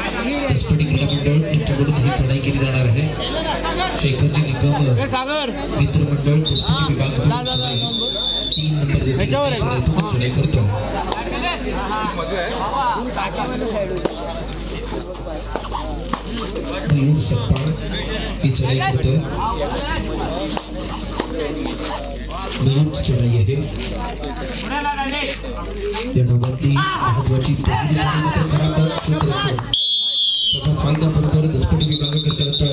दसपटी क्रीडा मंडळ यांच्याकडून ही चढाई केली जाणार आहे. शेखरजी निकम मित्र मंडळ दसपटी विभाग 3 नंबर चढाई करतो. मयूर सप्पाळ ही चढाई करतो. मयूर चढाई आहे या डावातली महत्वाची पहिली चढाई मात्र खराब त्याचा फायदा बरोबर दसपटी विभागाकरता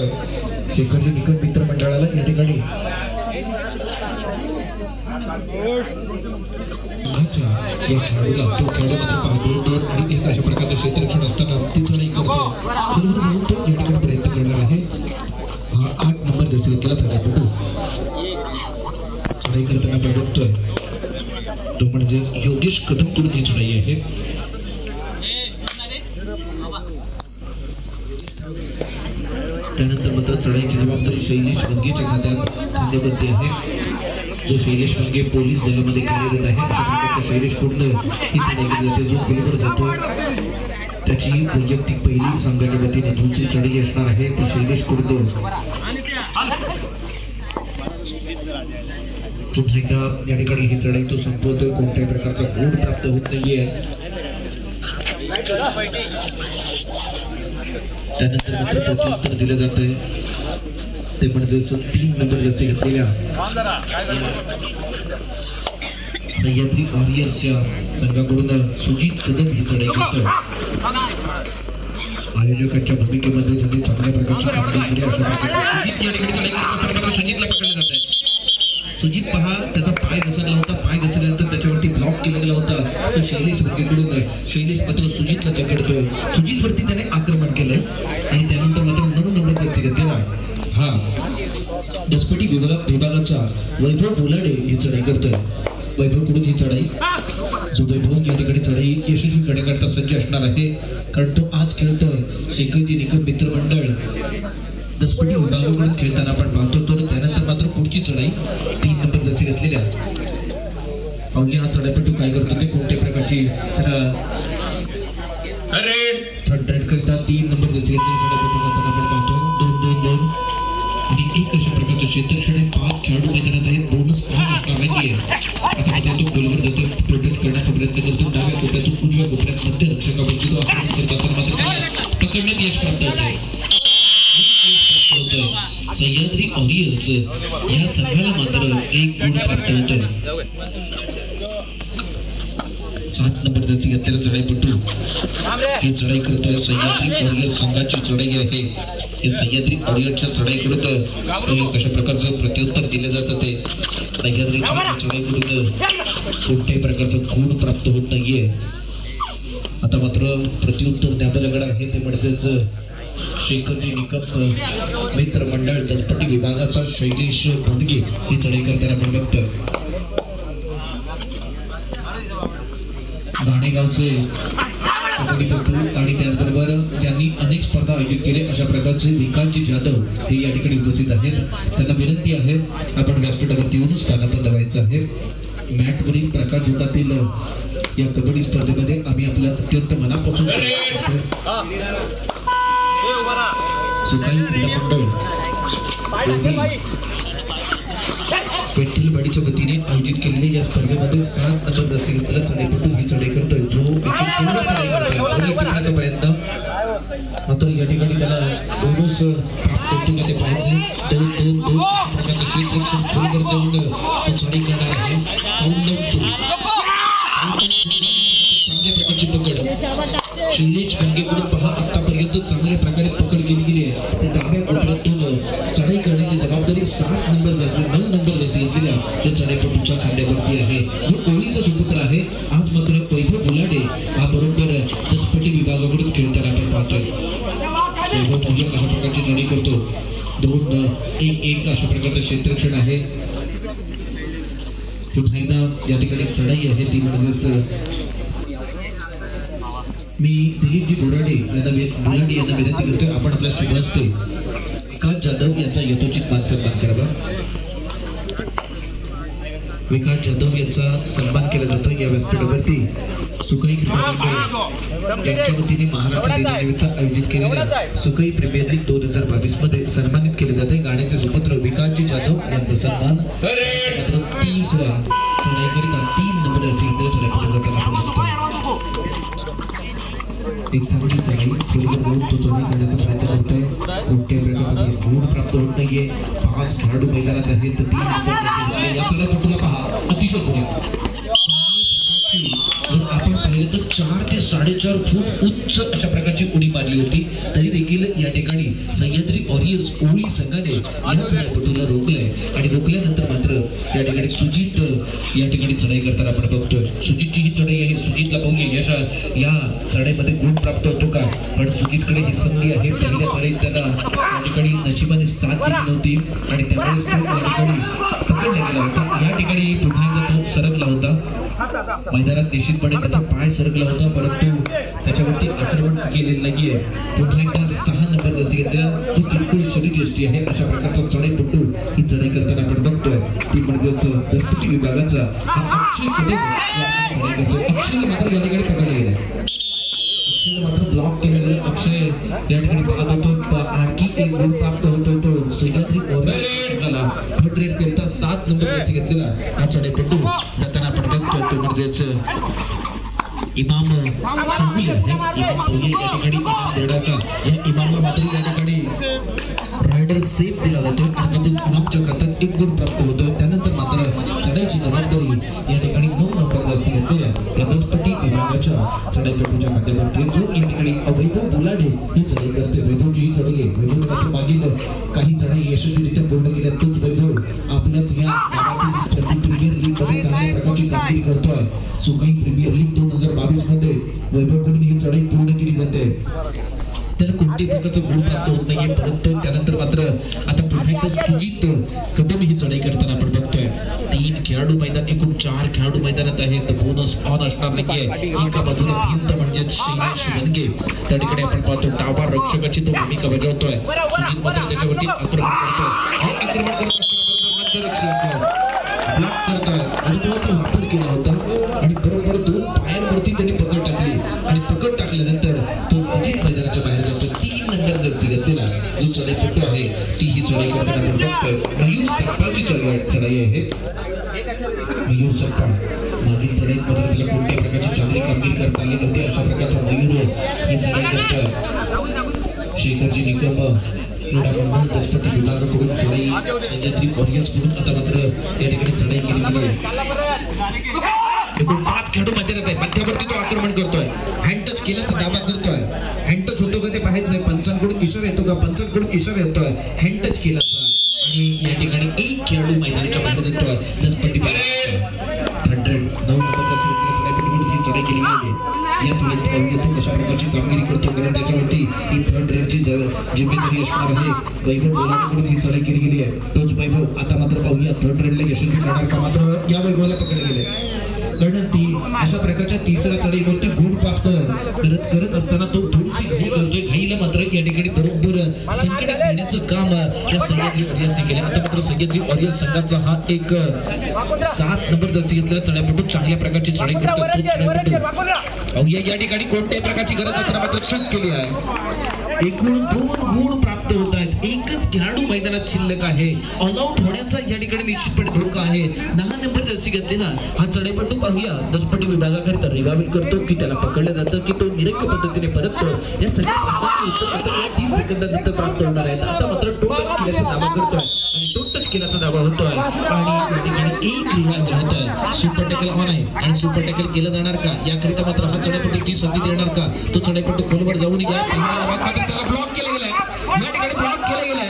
शेखरजी निकम मित्र मंडळाला या ठिकाणी या खेळाडूला तो खेळाडू मात्र 2 आणि 1 अशा प्रकारचं क्षेत्ररक्षण असताना ती चढाई करतो. जाऊन तो या ठिकाणी प्रयत्न करणार आहे. 8 नंबर जसे केला फायदापटू चढाई करताना बडकतोय तो म्हणजे योगेश कदम कडून ही चढाई आहे. त्यानंतर मात्र चढाईची जबाबदारी शैलेश वंगेच्या खांद्यावरती आहे. जो शैलेश वंगे पोलीस दलामध्ये कार्यरत आहे. अशा प्रकारच्या शैलेश कडून ही चढाई केली जाते. जो खोलवर जातो त्याची वैयक्तिक पहिली संघाच्या वतीने दुसरी चढाई असणार आहे ती शैलेश कडून. पुन्हा एकदा या ठिकाणी ही चढाई तो संपवतोय. कोणत्याही प्रकारचा गोड प्राप्त होत नाहीये. त्यानंतर मात्र प्रत्युत्तर दिलं जात आहे ते म्हणजेच 3 नंबर जास्ती घेतलेल्या सह्याद्री वॉरियर्सच्या संघाकडून सुजित कदम ही चढाई करतो. आयोजकांच्या भूमिकेमध्ये त्यांनी चांगल्या प्रकारची कामगिरी केली. अशा प्रकारचे सुजित या ठिकाणी चढाई करतो. सुजितला पकडले जात आहे. सुजित पहा त्याचा पाय घसरला होता. पाय घसरल्यानंतर त्याच्यावरती ब्लॉक केला गेला होता तो शैलेश वंगेकडून. शैलेश मात्र सुजितला जगडतोय. सुजितवरती त्याने आक्रमण केलं आणि त्यानंतर मात्र 9 नंबर जास्ती घेतलेला हा दसपटी विभागाचा वैभव बोलाडे ही चढाई करतोय. वैभवकडून ही चढाई जो वैभव या ठिकाणी चढाई यशस्वी करण्याकरता सज्ज असणार आहे कारण तो आज खेळतोय शेखरजी निकम मित्र मंडळ दसपटी विभागाकडून खेळताना आपण पाहतो. तर त्यानंतर मात्र पुढची चढाई 3 नंबर जसे घेतलेल्या पाहुणे हा चढाईपटू काय करतो ते कोणत्या प्रकारची थर्ड राईड करता 3 नंबर जसे घेतलेले चढाईपटू जाताना आपण पाहतो. 2-2-2 आणि 1 अशा प्रकारचं क्षेत्ररक्षण 5 खेळाडू मैदानात आहेत. 2च पास असणार नाहीये. आता मात्र तो खोलवर जातो प्रोटेक्ट करण्याचा प्रयत्न करतो. डाव्या कोपऱ्यातून उजव्या कोपऱ्यात मध्य रक्षकावरती तो आक्रमण करत असताना मात्र पकडण्यात यश प्राप्त होतोय. सह्याद्री वॉरियर्स या संघाला मात्र 1 गुण प्राप्त होतोय. 7 नंबर जास्ती घेतलेला चढाईपटू ही चढाई करतोय. सह्याद्री वॉरियर्स संघाची चढाई आहे. या सह्याद्री वॉरियर्सच्या चढाईकडून कशा प्रकारचं प्रत्युत्तर दिलं जातं ते सह्याद्रीच्या चढाईकडून कोणत्याही प्रकारचं गुण प्राप्त होत नाहीये. आता मात्र प्रत्युत्तर द्यावं लागणार आहे ते म्हणजेच शेखरजी निकम मित्र मंडळ दसपटी विभागाचा शैलेश वंगे ही चढाई करताना आपण बघतो. घाणेगावचे कबड्डीपटू आणि त्याचबरोबर ज्यांनी अनेक स्पर्धा आयोजित केले अशा प्रकारचे विकासजी जाधव हे या ठिकाणी उपस्थित आहेत. त्यांना विनंती आहे आपण व्यासपीठावरती येऊन स्थानापन्न व्हायचं आहे. मॅटवरील प्रकारभेदातील या कबड्डी स्पर्धेमध्ये आम्ही आपलं अत्यंत मनापासून सुखाई क्रीडा मंडळ पेठलवाडीच्या वतीने आयोजित केलेल्या या स्पर्धेमध्ये 7 नंबर जास्ती घेतलेला चढाईपटू ही चढाई करतोय. जो चढाई करतोय प्रयत्न मात्र या ठिकाणी त्याला बोनस प्राप्त होतो का ते पाहिजे. 2-2-2 प्रकारचं क्षेत्ररक्षण खोलवर जाऊन चढाई करणार आहे. काउंटडाऊन सुरू. चांगल्या प्रकारची पकड शैलेश वंगेकडून पहा आतापर्यंत चांगल्या प्रकारे पकड केली गेली आहे. डाव्या कोपऱ्यातून चढाई करण्याची जबाबदारी 7 नंबर जास्ती 9 नंबर जास्ती घेतलेल्या या चढाईपटूच्या खांद्यावरती आहे. जो कोळीचा सुपुत्र आहे आज मात्र वैभव बोलाडे हा बरोबर दसपटी विभागाकडून खेळताना आपण पाहतोय. वैभव बोलाडे अशा प्रकारची चढाई करतो. 2-1-1 अशा प्रकारचं क्षेत्ररक्षण आहे. पुन्हा एकदा या ठिकाणी चढाई आहे ती म्हणजेच मी दिलीपजी बोराडे यांना विनंती करतोय आपण आपल्या शुभहस्ते विकास जाधव यांचा यथोचित मान सन्मान करावा. विकास जाधव यांचा सन्मान केला जातो या व्यासपीठावरती सुखई क्रीडा मंडळ यांच्या वतीने महाराष्ट्र दिनानिमित्त आयोजित केलेल्या सुखई प्रीमियर लीग 2022 मध्ये सन्मानित केले जाते. गाण्याचे सुपुत्र विकासजी जाधव यांचा सन्मान मात्र 30वा चढाईकरिता 3 नंबर एक चांगली चढाई बरोबर जाऊन तो चढाई करण्याचा प्रयत्न करतोय. कोणत्या प्रकारचा गुण प्राप्त होत नाहीये. 5 खेळाडू मैदानात आहेत. 3 नंबर या चढाईपटूला पहा अतिशय गुणी जर आपण पाहिलं तर 4 ते 4.5 फूट उंच अशा प्रकारची उडी मारली होती. तरी देखील या ठिकाणी सह्याद्री वॉरियर्स ओळी संघाने या चढाईपटूला रोखलंय आणि रोखल्यानंतर मात्र या ठिकाणी सुजित या ठिकाणी चढाई करताना आपण बघतोय. सुजितची ही चढाई आहे. सुजितला पाहूया या चढाईमध्ये गुण प्राप्त होतो का. पण सुजितकडे ही संधी आहे. पहिल्या चढाईत त्याला या ठिकाणी नशिबाने साथ दिली नव्हती आणि त्यामुळे तो या ठिकाणी पकडला गेला होता. या ठिकाणी पुन्हा एकदा तो सरकला होता. मैदानात निश्चितपणे त्याचा पाय सरकला होता परंतु त्याच्यावरती आक्रमण केलेलं नाहीये. पुन्हा एकदा 6 नंबर जसे घेतल्या तो किरकोळ शरीर यष्टी आहे अशा प्रकारचा चढाईपटू ही चढाई करताना आपण बघतोय. ती म्हणजेच दसपटी विभागाचा अक्षय कदम चढाई करतोय. अक्षयला मात्र या ठिकाणी पकडले गेले. अक्षयला मात्र ब्लॉक केलेलं आहे. अक्षय या ठिकाणी पाहत होतो. आणखी एक गुण प्राप्त होतो. तो सह्याद्री वॉरियर्सला थर्ड रेड करता 7 नंबर जसे घेतलेला हा चढाईपटू जाताना आपण बघतोय. तो म्हणजेच इमाम संकुल आहे. इमाम पोहे या ठिकाणी इनाम देण्याचा या इमामला मात्र या ठिकाणी रायडर सेफ दिला जातोय. अर्थातच इमामच्या खात्यात 1 गुण प्राप्त होतोय. त्यानंतर मात्र चढाईची जबाबदारी या ठिकाणी 9 नंबर जास्ती घेतलेल्या या दसपटी विभागाच्या चढाईपटूच्या खात्यावरती जो या ठिकाणी वैभव बुलाडे ही चढाई करते. वैभवची ही चढाई आहे. वैभव मात्र मागील काही चढाई यशस्वीरित्या पूर्ण केल्या. तोच वैभव आपल्याच या गावातील प्रीमियर लीग मध्ये चांगल्या प्रकारची कामगिरी करतोय. सुखई प्रीमियर लीग 2022 मध्ये वैभवकडून ही चढाई पूर्ण केली जाते. त्याला कोणत्याही प्रकारचं गुण प्राप्त होत नाहीये. परंतु त्यानंतर मात्र आता पुन्हा एकदा सुजित कदम ही चढाई करताना आपण बघतोय. 3 खेळाडू मैदान एकूण 4 खेळाडू मैदानात आहेत. बोनस ऑन असणार नाहीये. एका बाजूला भिंत म्हणजे शैलेश वनगे त्या ठिकाणी आपण पाहतो डावा रक्षकाची तो भूमिका बजावतोय. सुजित मात्र त्याच्यावरती आक्रमण करतोय. हे आक्रमण करत असताना ब्लॉक करतोय. अनुभवाचा वापर केला होता आणि बरोबर 2 पायांवरती त्यांनी पकड टाकली आणि पकड टाकल्यानंतर तो सुजित मैदानाच्या बाहेर जातो. 3 नंबर जर्सी घेतलेला जो चढाईपटू आहे ती ही चढाई करताना आपण बघतोय. मयूर सप्पाची चढाई आहे. मयूर सप्पा मागील चढाईमध्ये त्याला कोणत्या प्रकारची चांगली कामगिरी करता आली नव्हती. अशा प्रकारचा मयूर ही चढाई करतोय. शेखरजी निकम क्रीडा मंडळ दसपटी विभागाकडून चढाई सह्याद्री वॉरियर्सकडून आता मात्र या ठिकाणी चढाई केली गेली. एकूण 5 खेळाडू मैदानात आहे. मध्यावरती तो आक्रमण करतोय. हँड टच केल्याचा दावा करतोय. हँड टच होतो का ते पाहायचंय. पंचांकडून इशारा येतो का. पंचांकडून इशारा येतोय हँड टच केल्याचा आणि या ठिकाणी 1 खेळाडू मैदानाच्या बाहेर जातोय. दसपटी 9 नंबर चढाई केली गेली. या चढाईत पाहूया तो कशा प्रकारची कामगिरी करतो. कारण त्याच्यावरती ही 3rd रेडची जिम्मेदारी असणार आहे. वैभव बोलाकडून ही चढाई केली गेली आहे. तोच वैभव आता मात्र पाहूया 3rd रेडला यशस्वी ठरणार का. मात्र या वैभवाला पकडले गेले. कारण ती अशा प्रकारच्या 3ऱ्या चढाईवरती गुण प्राप्त करत असताना तो थोडीशी घाई करतोय. घाईला मात्र या ठिकाणी बरोबर संकटात येण्याचं काम या सह्याद्री वॉरियर्सने केलं. आता मात्र सह्याद्री वॉरियर्स संघाचा हा एक 7 नंबर दर्जा घेतलेला चढाईपटू चांगल्या प्रकारची चढाई करतो. या ठिकाणी कोणत्याही प्रकारची गरज नसताना मात्र चूक केली आहे. एकूण 2 गुण प्राप्त होत आहेत. एकच खेळाडू मैदानात शिल्लक आहे. ऑलआउट होण्याचा या ठिकाणी निश्चितपणे धोका आहे. 10 नंबर जर्सी घेतलेला हा चढाईपटू पाहूया दसपटी विभागाकरिता रिवाइवल करतो की त्याला पकडलं जातं की तो निरंक पद्धतीने परततो. या सगळ्या प्रश्नांची उत्तर मात्र या 30 सेकंदानंतर प्राप्त होणार आहेत. आता मात्र टोटच केल्याचा दावा करतोय आणि टोटच केल्याचा दावा होतोय आणि या ठिकाणी 1 रिवाइवल होतोय. सुपर टॅकल ऑन आहे आणि सुपर टॅकल केलं जाणार का याकरिता मात्र हा चढाईपटू ती संधी देणार का. तो चढाईपटू खोलवर जाऊन घ्या. त्याला ब्लॉक केलं गेलंय. या ठिकाणी ब्लॉक केलं गेलंय.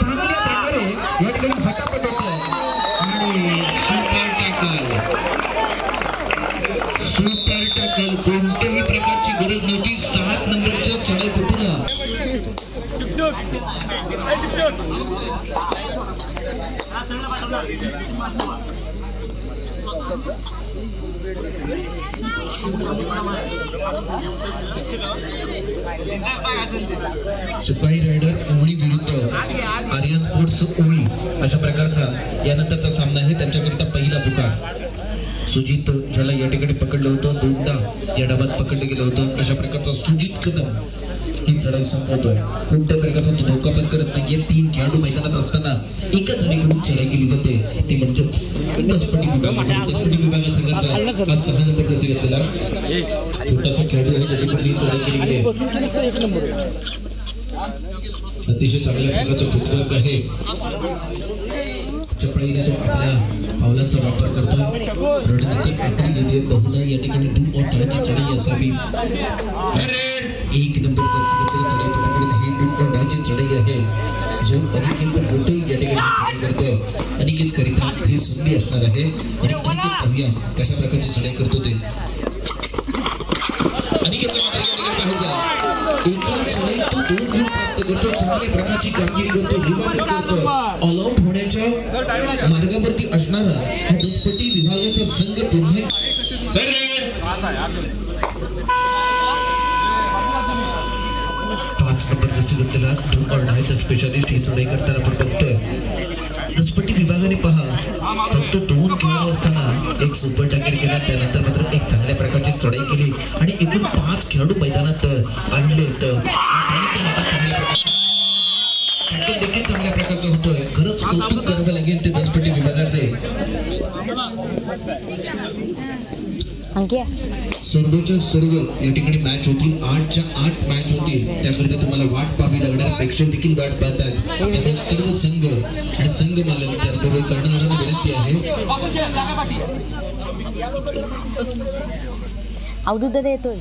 चांगल्या प्रकारे या ठिकाणी झटापट होतोय आणि सुपर टॅकल कोणत्याही प्रकारची गरज नव्हती. 7 नंबरच्या चढाईपटूला सुकाई रायडर ओळी विरुद्ध आर्यन स्पोर्ट्स ओळी अशा प्रकारचा यानंतरचा सामना आहे. त्यांच्याकरिता पहिला पुकार सुजित ज्याला या ठिकाणी पकडलं होतं, दोनदा या डावात पकडलं गेलं होतं. अशा प्रकारचा सुजित कदम ही चढाई संपवतोय. कोणत्याही प्रकारचा तो धोका पण करत नाहीये. 3 खेळाडू मैदानात असताना एकच जणीकडून चढाई केली जाते, ती म्हणजे दसपटी विभाग. दसपटी विभागा संघाचा हा 6 नंबर जसे घेतलेला छोटासा खेळाडू आहे ज्याच्याकडून ही चढाई केली गेली आहे. अतिशय चांगल्या प्रकारचा फुटवर्क आहे. चपळाईने तो आपल्या पावलांचा वापर करतोय. रणनीती आखली गेली आहे. बहुधा या ठिकाणी 2 और डायची चढाई असावी. 1 नंबर चढाई ही 2 और डायची चढाई आहे. जो अनिकेत मोठे या ठिकाणी करतोय. अनिकेत करिता ही संधी असणार आहे आणि अनिकेत पाहूया कशा प्रकारची चढाई करतो ते. अनिकेत एका चढाईत 2 गुण प्राप्त करतो. चांगल्या प्रकारची कामगिरी करतो, रिबाउंड करतो. ऑल आउट होण्याच्या मार्गावरती असणारा हा दसपटी विभागाचा संघ पुन्हा 5 नंबर जशी घेतलेला 2 और डायचा स्पेशालिस्ट ही चढाई करताना आपण बघतोय. दसपटी विभागाने पहा फक्त 2 खेळाडू असताना एक सुपर टॅकल केला, त्यानंतर मात्र एक चांगल्या प्रकारची चढाई केली आणि एकूण 5 खेळाडू मैदानात आणले. टॅकल देखील चांगल्या प्रकारचा होतोय. खरंच कौतुक करावं लागेल ते दसपटी विभागाचे. सर्वच्या सर्व या ठिकाणी मॅच होतील. 8च्या 8 मॅच होतील. त्याकरिता तुम्हाला वाट पाहावी लागणार. प्रेक्षक देखील वाट पाहतात. त्यामुळे सर्व संघ आणि संघ मालक त्याबरोबर कर्णधारांना विनंती आहे. अवधूत दादा येतोय.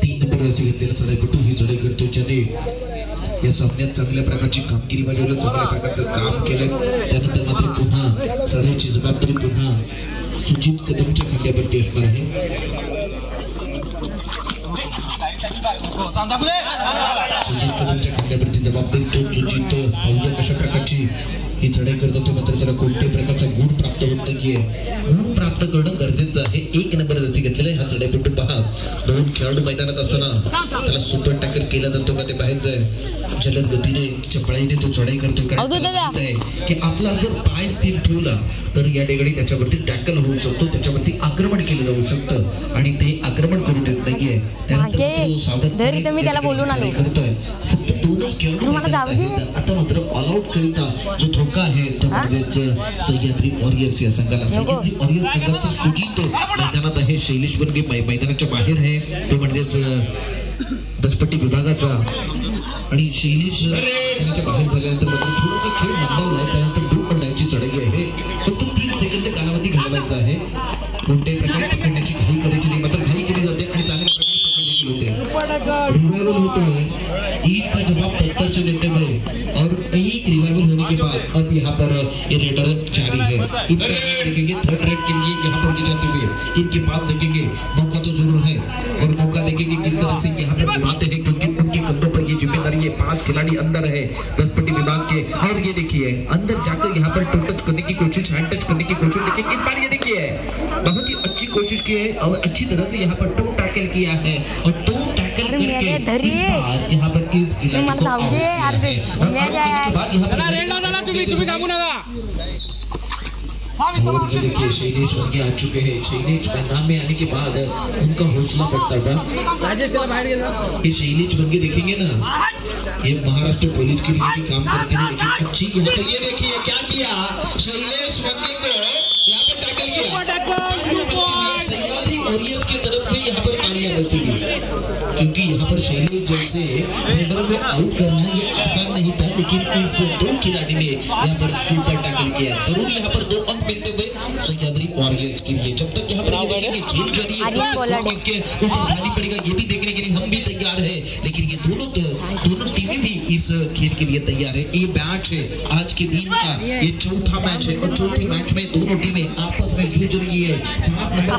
3 नंबर असे घेतलेला चढाईपटू ही चढाई करतो, ज्याने या सामन्यात चांगल्या प्रकारची कामगिरी बजावली, चांगल्या प्रकारचं काम केलं. त्यानंतर मात्र पुन्हा चढाईची जबाबदारी पुन्हा सुजित कदमच्या खांद्यावरती असणार आहे. सुजित कदमच्या खांद्यावरती जबाबदारी तो सुजित पाहूया कशा प्रकारची ही चढाई करत होतो. मात्र त्याला कोणत्याही प्रकारचा गुण प्राप्त होत नाहीये. गुण प्राप्त करणं गरजेचं आहे. 1 नंबर जशी घेतलेला हा चढाईपटू पहा 2 खेळाडू मैदानात असताना त्याला सुपर टॅकल केला जातो का ते पाहायचंय. जलद गतीने चपळाईने तो चढाई करतो. की आपला जर पाय स्थिर ठेवला तर या ठिकाणी त्याच्यावरती टॅकल होऊ शकतो, त्याच्यावरती आक्रमण केलं जाऊ शकतं आणि ते आक्रमण करू देत नाहीये. त्यानंतर सावधानपणे करतोय. फक्त 2च खेळाडू आता मात्र ऑल आउट करिता जो धोका आहे तो म्हणजेच सह्याद्री वॉरियर्स या संघाला. सह्याद्री वॉरियर्स संघाचा सुजित मैदानात आहे. शैलेश बनगे मैदानाच्या बाहेर आहे, तो म्हणजेच दसपट्टी विभागाचा. आणि शैलेश त्यांच्या बाहेर झाल्यानंतर मात्र थोडंसं खेळ मंदावलाय. त्यानंतर 2 पंडाची चढाई आहे. फक्त 30 सेकंद कालावधी घालवायचा आहे. कोणत्याही प्रकारे पकडण्याची घाई करायची नाही, मात्र घाई केली जाते आणि चांगल्या प्रकारे पकड देखील होते. रिवाइवल होतोय. ईद का जवाब पत्थर से देते हुए और एक रिवाइवल होने के बाद अब यहाँ पर ये रेडर जारी है. देखेंगे 3rd रेड के लिए यहाँ पर जाते हुए इनके पास देखेंगे मौका तो जरूर है और मौका देखेंगे किस तरह से यहाँ पर निभाते हैं, क्योंकि उनके कंधों पर ये जिम्मेदारी है. 5 खिलाड़ी अंदर है दसपट्टी विभाग के. और ये देखिए अंदर जाकर यहाँ पर टच करने की कोशिश, हैंड टच करने की कोशिश. लेकिन इस बार ये देखिए बहुत ही अच्छी कोशिश की है और अच्छी तरह से यहाँ पर टो टैकल किया है और टो टैकल करके इस बार यहाँ पर इस खिलाड़ी को आउट किया है. और के बाद यहाँ पर और ये देखिए शैलेश बनगे आ चुके हैं. शैलेश मैदान में आने के बाद उनका हौसला बढ़ता हुआ. ये शैलेश बनगे देखेंगे ना, ये महाराष्ट्र पुलिस के लिए भी काम करते हैं, लेकिन अच्छी यहाँ पर ये देखिए क्या किया शैलेश बनगे को यहाँ पर टैकल किया. सह्याद्री वॉरियर्स की तरफ से यहाँ पर तालियां बजती हुई, क्योंकि यहाँ पर शैलेश जैसे रेडर को आउट करना ये आसान नहीं था. लेकिन इस 2 खिलाड़ी ने यहाँ पर सुपर टैकल किया. जरूर यहाँ पर 2 अंक मिलते हुए सह्याद्री वॉरियर्स के लिए. जब तक यहाँ पर लेकिन ये खेल जो है इसके ऊपर ढानी पड़ेगा, ये भी देखने के लिए हम भी तैयार है। लेकिन ये दोनों टीमें भी इस खेल के लिए तैयार है। ये मैच है आज के दिन का, ये चौथा मैच है और चौथे मैच में दोनों टीमें आपस में जूझ रही है।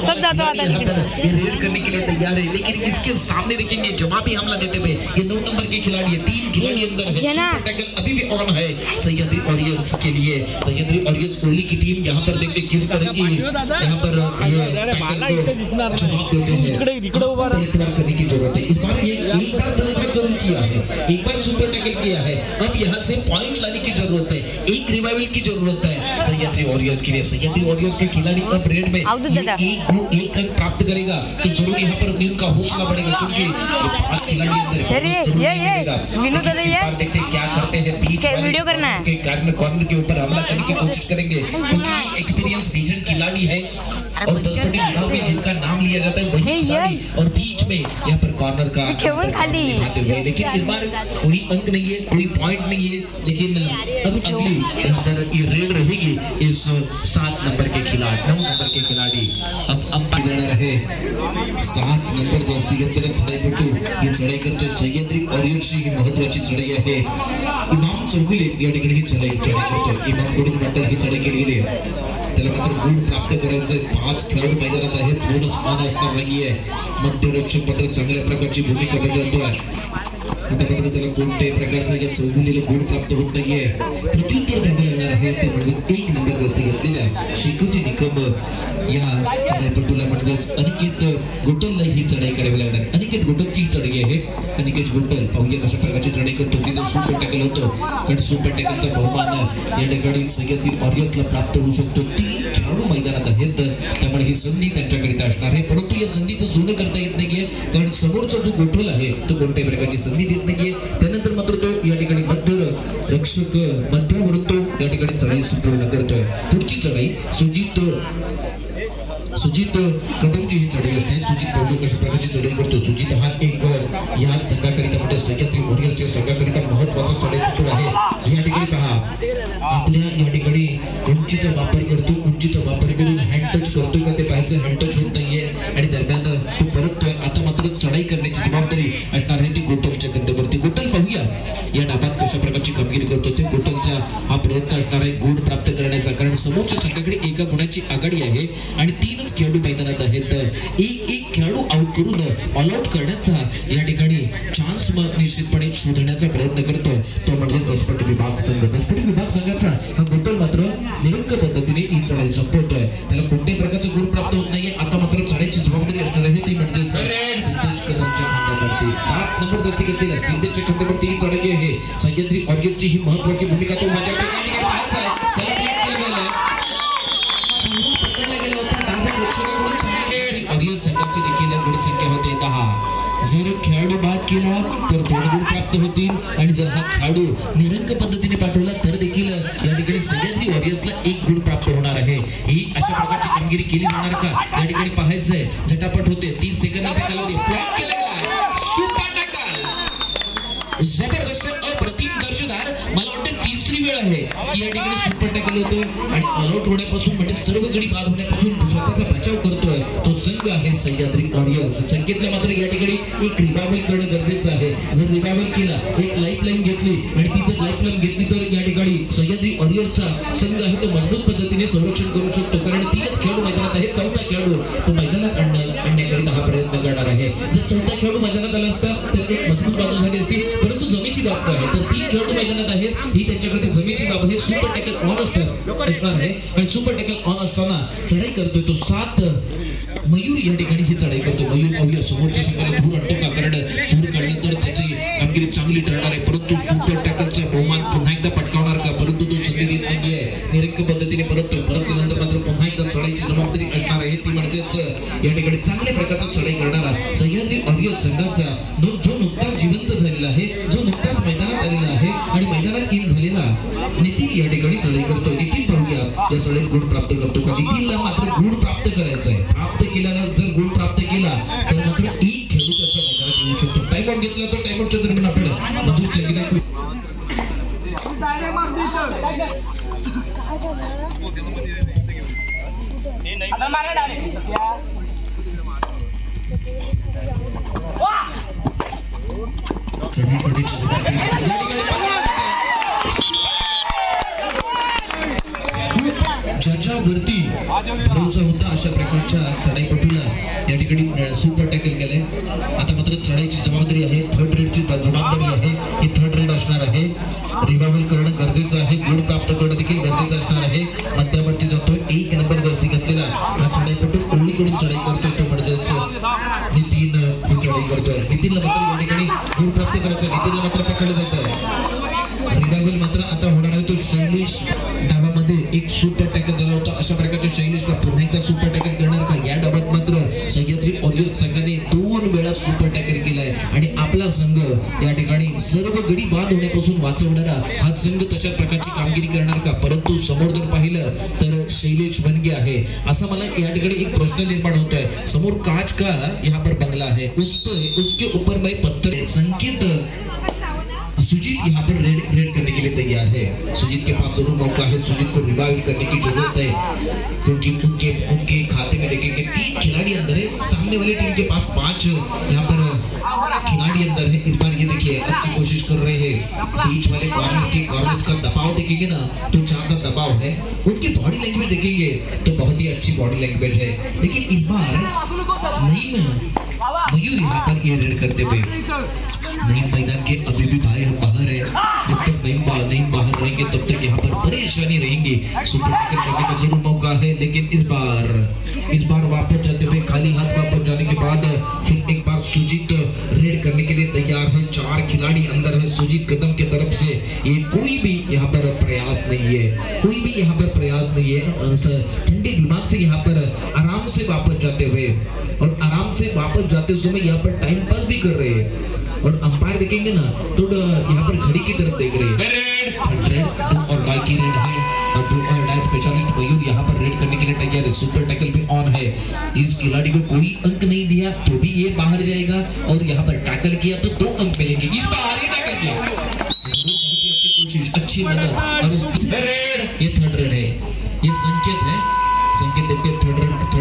7 नंबर ये रेड करने के लिए तैयार है, लेकिन इसके सामने देखेंगे जवाबी हमला देते हुए ये 9 नंबर के खिलाड़ी है। 3 खिलाड़ी अंदर है, सुपर टैकल अभी भी ऑन है सह्याद्री वॉरियर्स के लिए। सह्याद्री वॉरियर्स कोहली की टीम यहाँ पर देखते किस तरह की यहाँ पर ये टैकल को जवाब देते हैं। पलटवार करने की जरूरत है। इस बार ये एक बार पलटवार जरूर किया है, एक बार सुपर टैकल किया है, अब यहाँ से पॉइंट लाने की जरूरत है, एक रिवाइवल की जरूरत है सह्याद्री वॉरियर्स के लिए। सह्याद्री वॉरियर्स के खिलाड़ी अब रेड में एक रन प्राप्त करेगा तो जरूर यहाँ पर टीम का हौसला बढ़ेगा, क्योंकि 5 खिलाड़ी अंदर देखते क्या करते हैं। बीच वीडियो करना है कॉर्नर के ऊपर हमला करने की कोशिश करेंगे, क्योंकि एक्सपीरियंस लीजेंड खिलाड़ी है और 10 पट्टी विभाग में जिनका नाम लिया जाता है वही खिलाड़ी, और बीच में यहाँ पर कॉर्नर का निभाते हुए। लेकिन इस बार कोई अंक नहीं है, कोई पॉइंट नहीं है, लेकिन अब अगली यहाँ पर ये रेड रहेगी इस 7 नंबर के खिलाड़ी 9 नंबर के खिलाड़ी अब अंपायर रहे 7 नंबर जर्सी घेतलेल्या चढाईपटू ही चढाई करतो सह्याद्री वॉरियर्सची ही महत्वाची चढाई आहे। इमाम चौगुले या ठिकाणी ही चढाई करतोय। इमाम कडून नंतर ही चढाई केली गेली, त्याला मात्र गुण प्राप्त करायचे। 5 खेळाडू मैदानात आहेत, बोनस मान असणार नाहीये। मध्यरक्षक मात्र चांगल्या प्रकारची भूमिका बजावतोय, त्याला कोणत्याही प्रकारचा या चौगुलीला गुण प्राप्त होत नाहीये। प्रत्युत्तर द्यावे लागणार आहे ते म्हणजेच 1 नंबर जर्सी घेतलेल्या शेखरजी निकम या चढाईपटूला म्हणजेच अनिकेत गोटलला ही चढाई करावी लागणार। अनिकेत गोटलची ही चढाई आहे। अनिकेत गोटल पाहूया कशा प्रकारची चढाई करतो, तिथं सुपर टॅकल होतो, कारण सुपर टॅकलचा बहुमान या ठिकाणी सह्याद्री वॉरियर्सला प्राप्त होऊ शकतो। 3 खेळाडू मैदानात आहेत, त्यामुळे ही संधी त्यांच्याकरिता असणार आहे, परंतु या संधीचं सोनं करता येत नाहीये, कारण समोरचा जो गोठल आहे तो कोणत्याही प्रकारची संधी देत नाहीये। त्यानंतर मात्र तो या ठिकाणी मध्य रक्षक मध्यावरून तो या ठिकाणी चढाई संपूर्ण करतोय। पुढची चढाई सुजित कदमची ही चढाई असते। सुजित पाहतो कशा प्रकारची चढाई करतो। सुजित हा एक या संघाकरिता म्हणजे सह्याद्री वॉरियर्सच्या संघाकरिता महत्वाचा चढाईपटू आहे। या ठिकाणी पहा आपल्या या ठिकाणी उंचीचा वापर करतो, उंचीचा वापर करून हँड टच करतोय का ते पाहायचं, हँड टच होत नाहीये आणि दरम्यान तो परततोय। आता मात्र चढाई करण्याची जबाबदारी असणार आहे ती गोटलच्या कंधावरती। गोटल पाहूया या डाबात कशा प्रकारची कामगिरी करतो ते। गोटलचा हा प्रयत्न असणार आहे गुण प्राप्त करण्याचा, कारण समोरच्या संघाकडे एका गुणाची आघाडी आहे आणि 3 खेळाडू मैदानात आहेत। एक खेळाडू आउट करून ऑल आउट करण्याचा या ठिकाणी चान्स निश्चितपणे शोधण्याचा प्रयत्न करतोय तो म्हणजे 10 पट्टी विभाग संघ। 10 पट्टी विभाग संघाचा हा गोटल मात्र निरंक पद्धतीने ही चढाई संपवतोय, त्याला कोणत्याही प्रकारचं गुण प्राप्त होत नाहीये। आता मात्र चढाईची जबाबदारी असणार आहे ती म्हणजे सिद्धेश कदमच्या खांद्यावरती। 7 नंबर जर्सी घेतलेल्या सिद्धेशच्या खांद्यावरती ही चढाई आहे। सह्याद्री वॉरियर्सची ही महत्वाची भूमिका तो बजावतो। संघाची देखील गुणसंख्या होते 10। जर खेळाडू बाद केला तर 2 गुण प्राप्त होतील आणि जर हा खेळाडू निरंक पद्धतीने पाठवला तर देखील या ठिकाणी सह्याद्री वॉरियर्सला 1 गुण प्राप्त होणार आहे। ही अशा प्रकारची कामगिरी केली जाणार का या ठिकाणी पाहायचंय। झटापट होते, 30 सेकंदाचा कालावधी ब्लॉक केला गेला, सुपर टॅकल जबरदस्त अप्रतिम दर्शनदार। मला वाटतं 3री वेळ आहे की या ठिकाणी सुपर टॅकल होतोय आणि ऑल आउट होण्यापासून म्हणजे सर्व गडी बाद होण्यापासून स्वतःचा बचाव करतोय तो संघ आहे सह्याद्री वॉरियर्स। संकेतला मात्र या ठिकाणी एक रिवायवल करणं गरजेचं आहे। जर रिवायवल केला, एक लाईफलाईन घेतली आणि ती जर लाईफलाईन घेतली तर या ठिकाणी सह्याद्री वॉरियर्सचा संघ आहे तो मजबूत पद्धतीने संरक्षण करू शकतो, कारण 3च खेळाडू मैदानात आहे। 4था खेळाडू तो मैदानात आणण्याकरिता हा प्रयत्न करणार आहे। जर 4था खेळाडू मैदानात आला असता तर एक मजबूत बाजू झाली असती, परंतु जमेची बाब आहे तर 3 खेळाडू मैदानात आहेत ही त्यांच्याकडे जमेची बाब आहे। सुपर टॅकल ऑन असणार आहे आणि सुपर टॅकल ऑन असताना चढाई करतोय तो 7 मयूर या ठिकाणी ही चढाई करतो। मयूर पाहूया समोरच्या संघाला धूर आणतो का, कारण धूर काढलं तर त्याची कामगिरी चांगली ठरणार आहे, परंतु सुपर टॅकलचा बहुमान पुन्हा एकदा पटकावणार का, परंतु तो संधी देत नाहीये। निरंक पद्धतीने परतल्यानंतर मात्र पुन्हा एकदा चढाईची जबाबदारी असणार आहे ती म्हणजेच या ठिकाणी चांगल्या प्रकारचा चढाई करणारा सह्याद्री वॉरियर्स संघाचा जो नुकताच जिवंत झालेला आहे, जो नुकताच मैदानात आलेला आहे आणि मैदानात इन झालेला नितीन या ठिकाणी चढाई करतोय। नितीन पाहूया या चढाईत गुण प्राप्त करतो का। नितीनला मात्र गुण प्राप्त करायचा आहे, प्राप्त केल्यानंतर जर गुण प्राप्त केला तर मात्र 1 खेळाडू त्याच्या मैदानात येऊ शकतो। टाइम आउट घेतला तर टाइम आउटच्या दरम्यान आपण मधुर चंगीला आता मारा डायरेक्ट ज्याच्यावरती भरोसा होता अशा प्रकारच्या चढाईपटूला या ठिकाणी सुपर टॅकल केलंय. आता मात्र चढाईची जबाबदारी आहे, थर्ड रेडची जबाबदारी आहे. ही थर्ड रेड असणार आहे. रिवायवल करणं गरजेचं आहे, गुण प्राप्त करणं देखील गरजेचं असणार आहे. मध्यावरती जातोय 1 नंबर जर्सी घातलेला हा चढाईपटू ओळीकडून चढाई करतोय, तो म्हणजेच नितीन ही चढाई करतोय. नितीनला मात्र या ठिकाणी गुण प्राप्त करायचं, नितीनला मात्र पकडलं जात आहे. रिवायवल मात्र आता होणार आहे तो शैलेश डावामध्ये एक सुपर टॅकल झाला होता. अशा प्रकारच्या शैलेशला पुन्हा एकदा सुपर टॅकल करणार का? या डावात मात्र सह्याद्री वॉरियर्स संघाने 2 वेळा सुपर टॅकल केलाय आणि आपला संघ या ठिकाणी सर्व गडी बाद होण्यापासून वाचवणारा हा संघ तशा प्रकारची कामगिरी करणार का? परंतु समोर जर पाहिलं तर शैलेश बनगे आहे. असा मला या ठिकाणी एक प्रश्न निर्माण होतोय, समोर काच का यहाँ पर बंगला है, उसके ऊपर मैं पत्थर संकेत सुजीत यहाँ पर रेड करने के लिए तैयार है. सुजीत के पास जरूर मौका है, सुजीत को रिवाइव करने की जरूरत है क्योंकि उनके खाते में देखेंगे 3 खिलाड़ी अंदर है. सामने वाली टीम के पास 5 यहाँ पर खिलाड़ी अंदर है. इस बार ये देखिए अच्छी कोशिश कर रहे हैं. बीच वाले कॉर्नर का दबाव देखेंगे ना तो ज्यादा दबाव है. उनकी बॉडी लैंग्वेज देखेंगे तो बहुत ही अच्छी बॉडी लैंग्वेज है. लेकिन इस बार मयूर यहाँ पर ये रेड करते हुए नईम मैदान के अभी भी बाहर है. जब तक नईम बाहर रहेंगे तब तक यहाँ पर परेशानी रहेंगी. सुपर टैकल करने का जरूर मौका है, लेकिन इस बार वापस जाते हुए खाली हाथ वापस जाने के बाद फिर एक बार सुजीत रेड करने के लिए तैयार है. 4 खिलाड़ी अंदर है सुजीत कदम के तरफ से. ये कोई भी यहाँ पर प्रयास नहीं है, कोई भी यहाँ पर प्रयास नहीं है. ठंडे दिमाग से यहाँ पर आराम से वापस जाते हुए और आराम से वापस जाते समय यहाँ पर टाइम पास भी कर रहे हैं. और अंपायर देखेंगे ना तो यहाँ पर घड़ी की तरफ देख रहे हैं. रेड और डाई की रेड है और डाई स्पेशलिस्ट मयूर यहाँ पर रेड करने के लिए तैयार है. सुपर टैकल पे ऑन है. इस खिलाड़ी को कोई अंक नहीं दिया तो भी ये बाहर जाएगा और यहाँ पर टैकल किया तो 2 अंक मिलेंगे. इस बाहर ही टैकल किया, अच्छी कोशिश, अच्छी मदद. और ये थर्ड रेड है, ये संकेत है. संकेत देखते थर्ड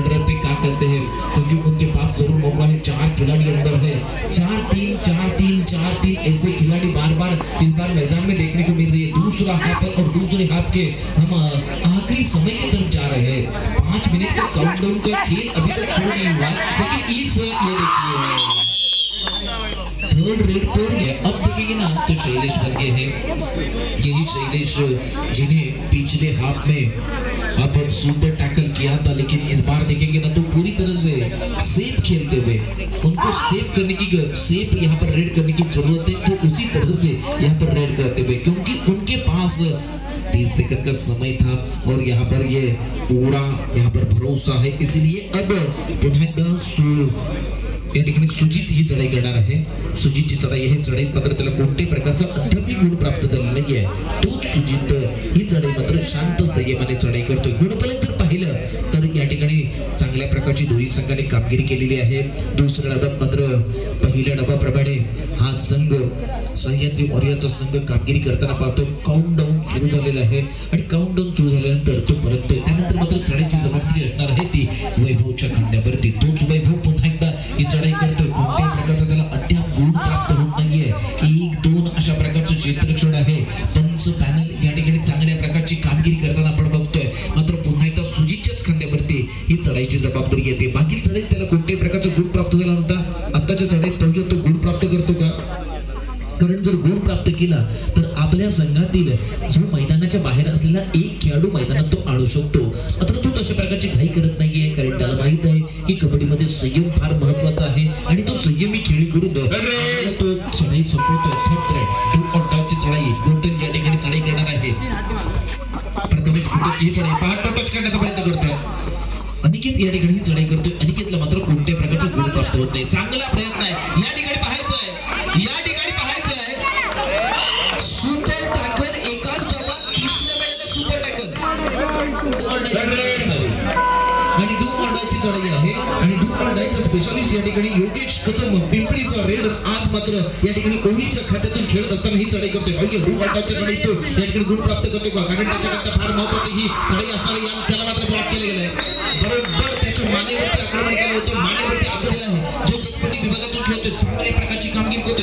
रेड पे क्या करते हैं क्योंकि उनके पास जरूर मौका है. 4 खिलाड़ी अंदर है. 4-3 ऐसे खिलाड़ी बार इस बार मैदान में देखने को मिल रही है. दूसरा हाफ है और दूसरे हाफ के हम आखिरी समय की तरफ जा रहे हैं. 5 मिनट का काउंटडाउन का खेल अभी तक शुरू नहीं हुआ, लेकिन इस ये देखिए थर्ड रेड पर अब देखेंगे ना तो शैलेश बनगे हैं. यही शैलेश जिन्हें पिछले हाफ में अब सुपर टैकल किया था, लेकिन इस बार देखेंगे ना तो पूरी तरह से सेफ खेलते हुए उनको सेफ यहाँ पर रेड करने की जरूरत है. तो उसी तरह से यहाँ पर रेड करते हुए क्योंकि उनके पास 30 सेकंड का समय था और यहाँ पर ये पूरा यहाँ पर भरोसा है. इसलिए अब पुन्हा या ठिकाणी सुजित ही चढाई करणार आहे. सुजितची चढाई आहे. चढाईत मात्र त्याला कोणत्याही प्रकारचा अद्यापही गुण प्राप्त झालेला नाहीये. तोच सुजित ही चढाई मात्र शांत संयमाने चढाई करतोय. गुणफलक जर पाहिलं तर या ठिकाणी चांगल्या प्रकारची दोन्ही संघाने कामगिरी केलेली आहे. दुसऱ्या डब्यात मात्र पहिल्या डब्याप्रमाणे हा संघ सह्याद्री वॉरियर्सचा संघ कामगिरी करताना पाहतो. काउंटडाऊन सुरू झालेला आहे आणि काउंटडाऊन सुरू झाल्यानंतर तो परततोय. त्यानंतर मात्र चढाईची जबाबदारी असणार आहे ती वैभवच्या खांद्यावरती. तोच वैभव पुन्हा एकदा ही चढाई करतोय. कोणत्याही प्रकारचा त्याला अद्याप गुण प्राप्त होत नाहीये. 1-2 अशा प्रकारचं क्षेत्ररक्षण आहे. पंच पॅनल या ठिकाणी चांगल्या प्रकारची कामगिरी करताना आपण बघतोय. मात्र पुन्हा एकदा सुजितच्याच खांद्यावरती ही चढाईची जबाबदारी येते. बाकी चढाईत त्याला कोणत्याही प्रकारचा गुण प्राप्त झाला नव्हता. आताच्या चढाईत तो गुण प्राप्त करतो का? कारण जर गुण प्राप्त केला तर आपल्या संघातील जो मैदानाच्या बाहेर असलेला एक खेळाडू मैदानात तो आणू शकतो. मात्र तो तशा प्रकारची घाई करत नाहीये, कारण त्याला माहित आहे की कबड्डीमध्ये संयम फार महत्वाचा आहे आणि तो संयमी खेळी करून तो चढाई संपवतोय. थर्ड रेड 2 और डायची चढाई गोल्डन या ठिकाणी चढाई करणार आहे. प्रथमेश फुटक ही चढाई पहाट टच करण्याचा प्रयत्न करतोय. अनिकेत या ठिकाणी चढाई करतोय. अनिकेतला मात्र कोणत्याही प्रकारचे गुण प्राप्त होत नाही. चांगला प्रयत्न आहे. या ठिकाणी पाहायचं आहे सुपर टॅकल एकाच डावात 30 मिळालेलं सुपर टॅकल आणि डू ऑर डायची चढाई आहे. आणि डू ऑर डायचा स्पेशलिस्ट या ठिकाणी योगेश कदम पिंपळीचा रेड आज मात्र या ठिकाणी ओळीच्या खात्यातून खेळत असताना ही चढाई करतोय. डू ऑर डायच्या चढाई तो या ठिकाणी गुण प्राप्त करतोय का? कारण त्याच्याकरता फार महत्वाची ही चढाई असणार आहे. त्याला मात्र ब्लॉक केलं गेलंय. बरोबर त्याच्या मानेवरती आक्रमण केलं होतं. मानेवरती आक्रमण आहे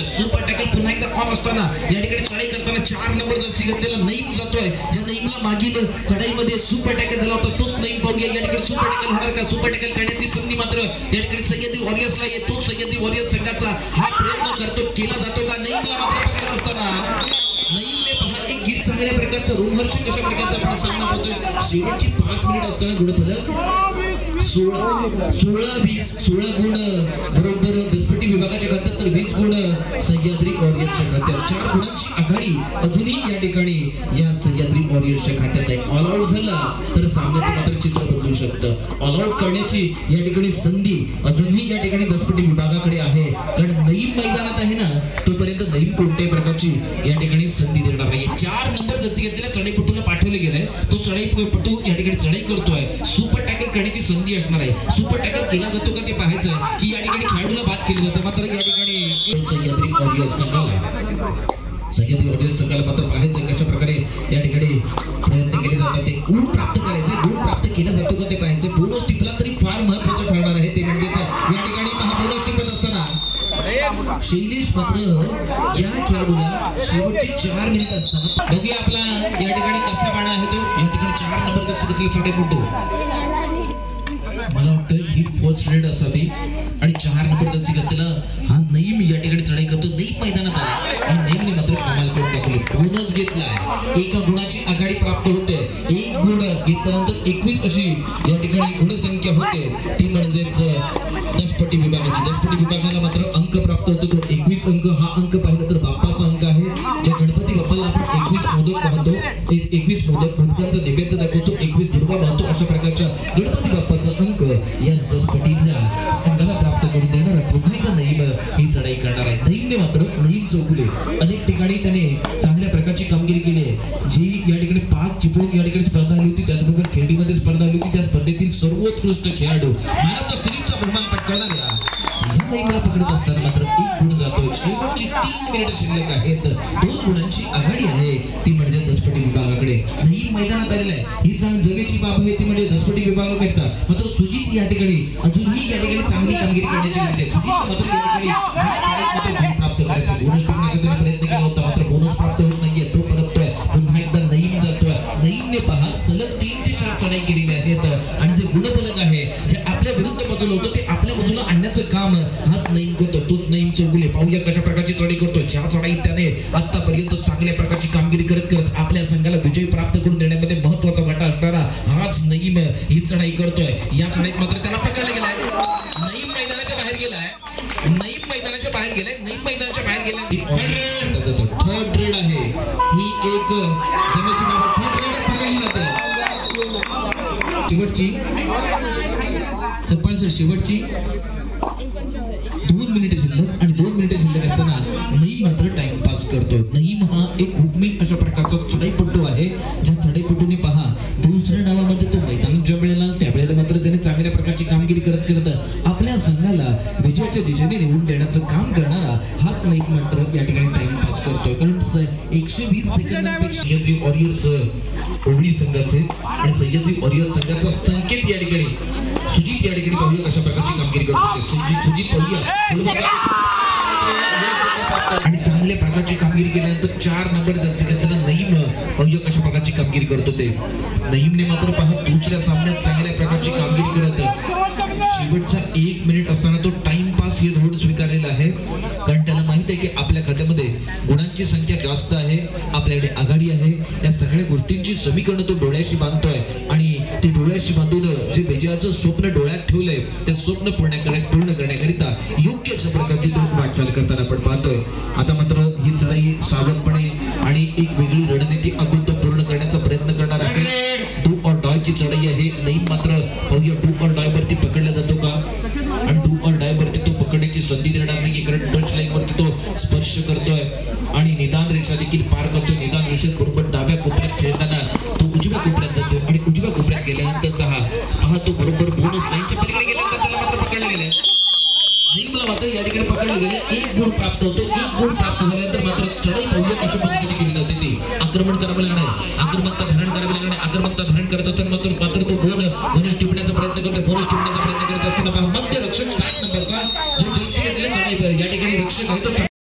करतोय. सुपर टॅकल पुन्हा एकदा ऑन असताना या ठिकाणी चढाई करताना 4 नंबर जर्सी घेतलेला नईम जातोय. ज्या नईमला मागील चढाईमध्ये सुपर टॅकल झाला होता तोच नईम पाहूया या ठिकाणी सुपर टॅकल होणार का. सुपर टॅकल करण्याची संधी मात्र या ठिकाणी सह्याद्री वॉरियर्सला येतो. सह्याद्री वॉरियर्स संघाचा हा प्रयत्न करतो, केला जातो का. नईमला मात्र पकडत असताना नईमने पहा एक गीत चांगल्या प्रकारचं रोमहर्षक अशा प्रकारचा आपण सामना होतोय. शेवटची 5 मिनिट असताना गुणफलक 16 गुण बरोबर दसपट्टी विभागाच्या खात्यात तर 20 गुण सह्याद्री वॉरियर्सच्या खात्यात. 4 गुणांची आघाडी अजूनही या ठिकाणी या सह्याद्री वॉरियर्सच्या खात्यात आहे. ऑल आउट झाला तर सामन्याचं मात्र चित्र बदलू शकतं. ऑल आउट करण्याची या ठिकाणी संधी अजूनही या ठिकाणी दसपट्टी विभागाकडे आहे. कारण नईम मैदानात आहे ना तोपर्यंत नईम कोणत्याही प्रकारची या ठिकाणी संधी देणार नाही. 4 नंबर जर्सी घेतलेल्या चढाईपटूला पाठवले गेलाय. तो चढाईपटू या ठिकाणी चढाई करतोय. सुपर टॅकल करण्याची संधी असणार आहे. सुपर टॅकल केला जातो का ते पाहायचं की या ठिकाणी खेळाडूला बाद केलं जातं. मात्र या ठिकाणी सह्याद्री वॉरियर्स संघाला मात्र पाहायचं कशा प्रकारे या ठिकाणी प्रयत्न केले जातात. ते गुण प्राप्त करायचे, गुण प्राप्त केला जातो का ते पाहायचं. बोनस टिपला तरी फार महत्वाचं ठरणार आहे. ते म्हणजेच या ठिकाणी बोनस टिपत असताना शैलेश मात्र या खेळाडूला शेवटचे 4 मिनिट असताना बघूया आपला या ठिकाणी कसा बाणा आहे तो. या ठिकाणी 4 नंबर जर घेतले चढाईपटू मला वाटतं ही फर्स्ट रेड असावी आणि 4 नंबर जर घेतलेला हा नईम या ठिकाणी चढाई करतो. नईम मैदानात आला आणि नईमने मात्र कमाल करून टाकली. बोनस घेतलाय. 1 गुणाची आघाडी प्राप्त होते. 1 गुण घेतल्यानंतर 21 अशी या ठिकाणी गुणसंख्या होते. ती म्हणजेच दसपट्टी विभागाची. दसपट्टी विभागाला मात्र अंक प्राप्त होतो तो 21 अंक. हा अंक पाहिला तर बाप्पाचा अंक आहे. ज्या गणपती बाप्पाला आपण 21 मोदक पाहतो, 21 मोदकांचा नैवेद्य दाखवतो, 21 दुर्वा पाहतो, अशा प्रकारच्या गणपती बाप्पाचा अंक या दसपट्टीतल्या संघाला प्राप्त करून देणार. पुन्हा एकदा नईम ही चढाई करणार आहे. नईमने मात्र नईम चौगुले अनेक ठिकाणी त्याने चांगल्या प्रकारची कामगिरी केली आहे. जी या ठिकाणी पाक चिपळूण या ठिकाणी स्पर्धा आली होती, त्याचबरोबर खेळडीमध्ये स्पर्धा आली होती. त्या स्पर्धेतील सर्वोत्कृष्ट खेळाडू मॅन ऑफ द सिरीजचा बहुमान पटकावणाऱ्या या नईमला पकडत असताना मात्र 1 गुण जातोय. शेवटची 3 मिनिटं शिल्लक आहेत. 2 गुणांची आघाडी आहे ती म्हणजे दसपट्टी विभागाकडे. नईम मैदानात आलेला आहे. ही जमेची बाब आहे ती म्हणजे दसपट्टी विभागाकरिता. मात्र सुजित या ठिकाणी अजूनही या ठिकाणी चांगली कामगिरी करण्याची गरज आहे. सुजित मात्र या ठिकाणी गुण प्राप्त करायचे, बोनस करण्याचा त्याने प्रयत्न केला होता. मात्र बोनस प्राप्त होत नाहीये. तो परततोय. पुन्हा एकदा नईम जातोय. नईमने पहा सलग 3 ते 4 चढाई केलेली आहेत आणि जे गुणफलक आहे जे आपल्या विरुद्ध बाजूला होतं ते आपल्या बाजूला आणण्याचं काम हाच नईम करतो. तोच नईम चौगुले. पाहूया कशा प्रकारची चढाई करतो. ज्या चढाईत त्याने आतापर्यंत चांगल्या प्रकारची कामगिरी करत करत आपल्या संघाला विजय प्राप्त करून देण्यामध्ये महत्वाचा वाटा असणारा हाच नईम ही चढाई करतोय. या चढाईत मात्र त्याला पकडला गेलाय. नईम मैदानाच्या बाहेर गेलाय. नईम मैदानाच्या बाहेर गेलाय. नईम मैदानाच्या बाहेर गेलाय. थर्ड रेड आहे ही एक जमेची बाबा. थर्ड रेड पकडली जाते. शेवटची सरपंच शेवटची 2 मिनिटे शिल्लक आणि 2 मिनिटे शिल्लक असताना नईम मात्र टाइमपास करतो. नईम हा एक हुकमी अशा प्रकारचा चढाईपटू आहे. ज्या चढाईपटूने पहा दुसऱ्या डावामध्ये तो मैदानात ज्या वेळेला त्यावेळेला मात्र त्याने चांगल्या प्रकारची कामगिरी करत करत आपल्या संघाला विजयाच्या दिशेने नेऊन देण्याचं काम करणारा हाच नईम मात्र या ठिकाणी टाइमपास करतोय. कारण 120 सेकंदांपेक्षा सह्याद्री वॉरियर्स ओवळी संघाचे आणि सह्याद्री वॉरियर्स संघाचा संकेत या ठिकाणी सुजित या ठिकाणी पाहूया कशा प्रकारची कामगिरी करतो. सुजित पाहूया आणि चांगल्या प्रकारची कामगिरी केल्यानंतर 4 नंबर जर्सी घेतलेला नईम पाहूया कशा प्रकारची कामगिरी करतो. ते नईमने मात्र पहा दुसऱ्या सामन्यात चांगल्या प्रकारची कामगिरी करत शेवटचा 1 मिनिट असताना तो टाइमपास हे धोरण स्वीकारलेलं आहे. कारण त्याला माहित आहे की आपल्या खात्यामध्ये गुणांची संख्या जास्त आहे, आपल्याकडे आघाडी आहे. या सगळ्या गोष्टींची समीकरण तो डोळ्याशी बांधतोय आणि ते डोळ्याशी बांधून जे विजयाचं स्वप्न डोळ्यात ठेवलंय ते स्वप्न पूर्ण करण्याकरिता योग्य अशा प्रकारची तो वाटचाल करताना आपण पाहतोय. आता मात्र ही चढाई सावधपणे आणि एक वेगळी रणनीती आखून तो पूर्ण करण्याचा प्रयत्न करणार आहे. डू ऑर डाय ची चढाई आहे. नईम मात्र पाहूया डू ऑर डाय वरती पकडला जातो का आणि डू ऑर डाय वरती तो पकडण्याची संधी देणार नाही. कारण टच लाईन वरती तो स्पर्श करतोय आणि निदान रेषा देखील पार करतोय. निदान रेषेत बरोबर डाव्या कोपऱ्यात खेळताना तो उजव्या कोपऱ्यात जातोय आणि उजव्या कोपऱ्यात गेल्यानंतर पहा तो बरोबर बोनस लाईनच्या पलीकडे गेल्यानंतर त्याला मात्र पकडला गेलाय. नईमला मात्र या ठिकाणी पकडलं गेले. 1 गुण प्राप्त होतो. 1 गुण प्राप्त झाल्यानंतर मात्र चढाई पाहूया कशा पद्धतीने केली जाते. ती आक्रमण करावे लागणार, आक्रमकता धारण करावी लागणार. आक्रमकता धारण करत असताना मात्र तो बोनस टिपण्याचा प्रयत्न करतो. बोनस टिपण्याचा प्रयत्न करत असताना मध्य रक्षक 7 नंबरचा जो जर्सी घेतलेला चढाई या ठिकाणी रक्षक आहे तो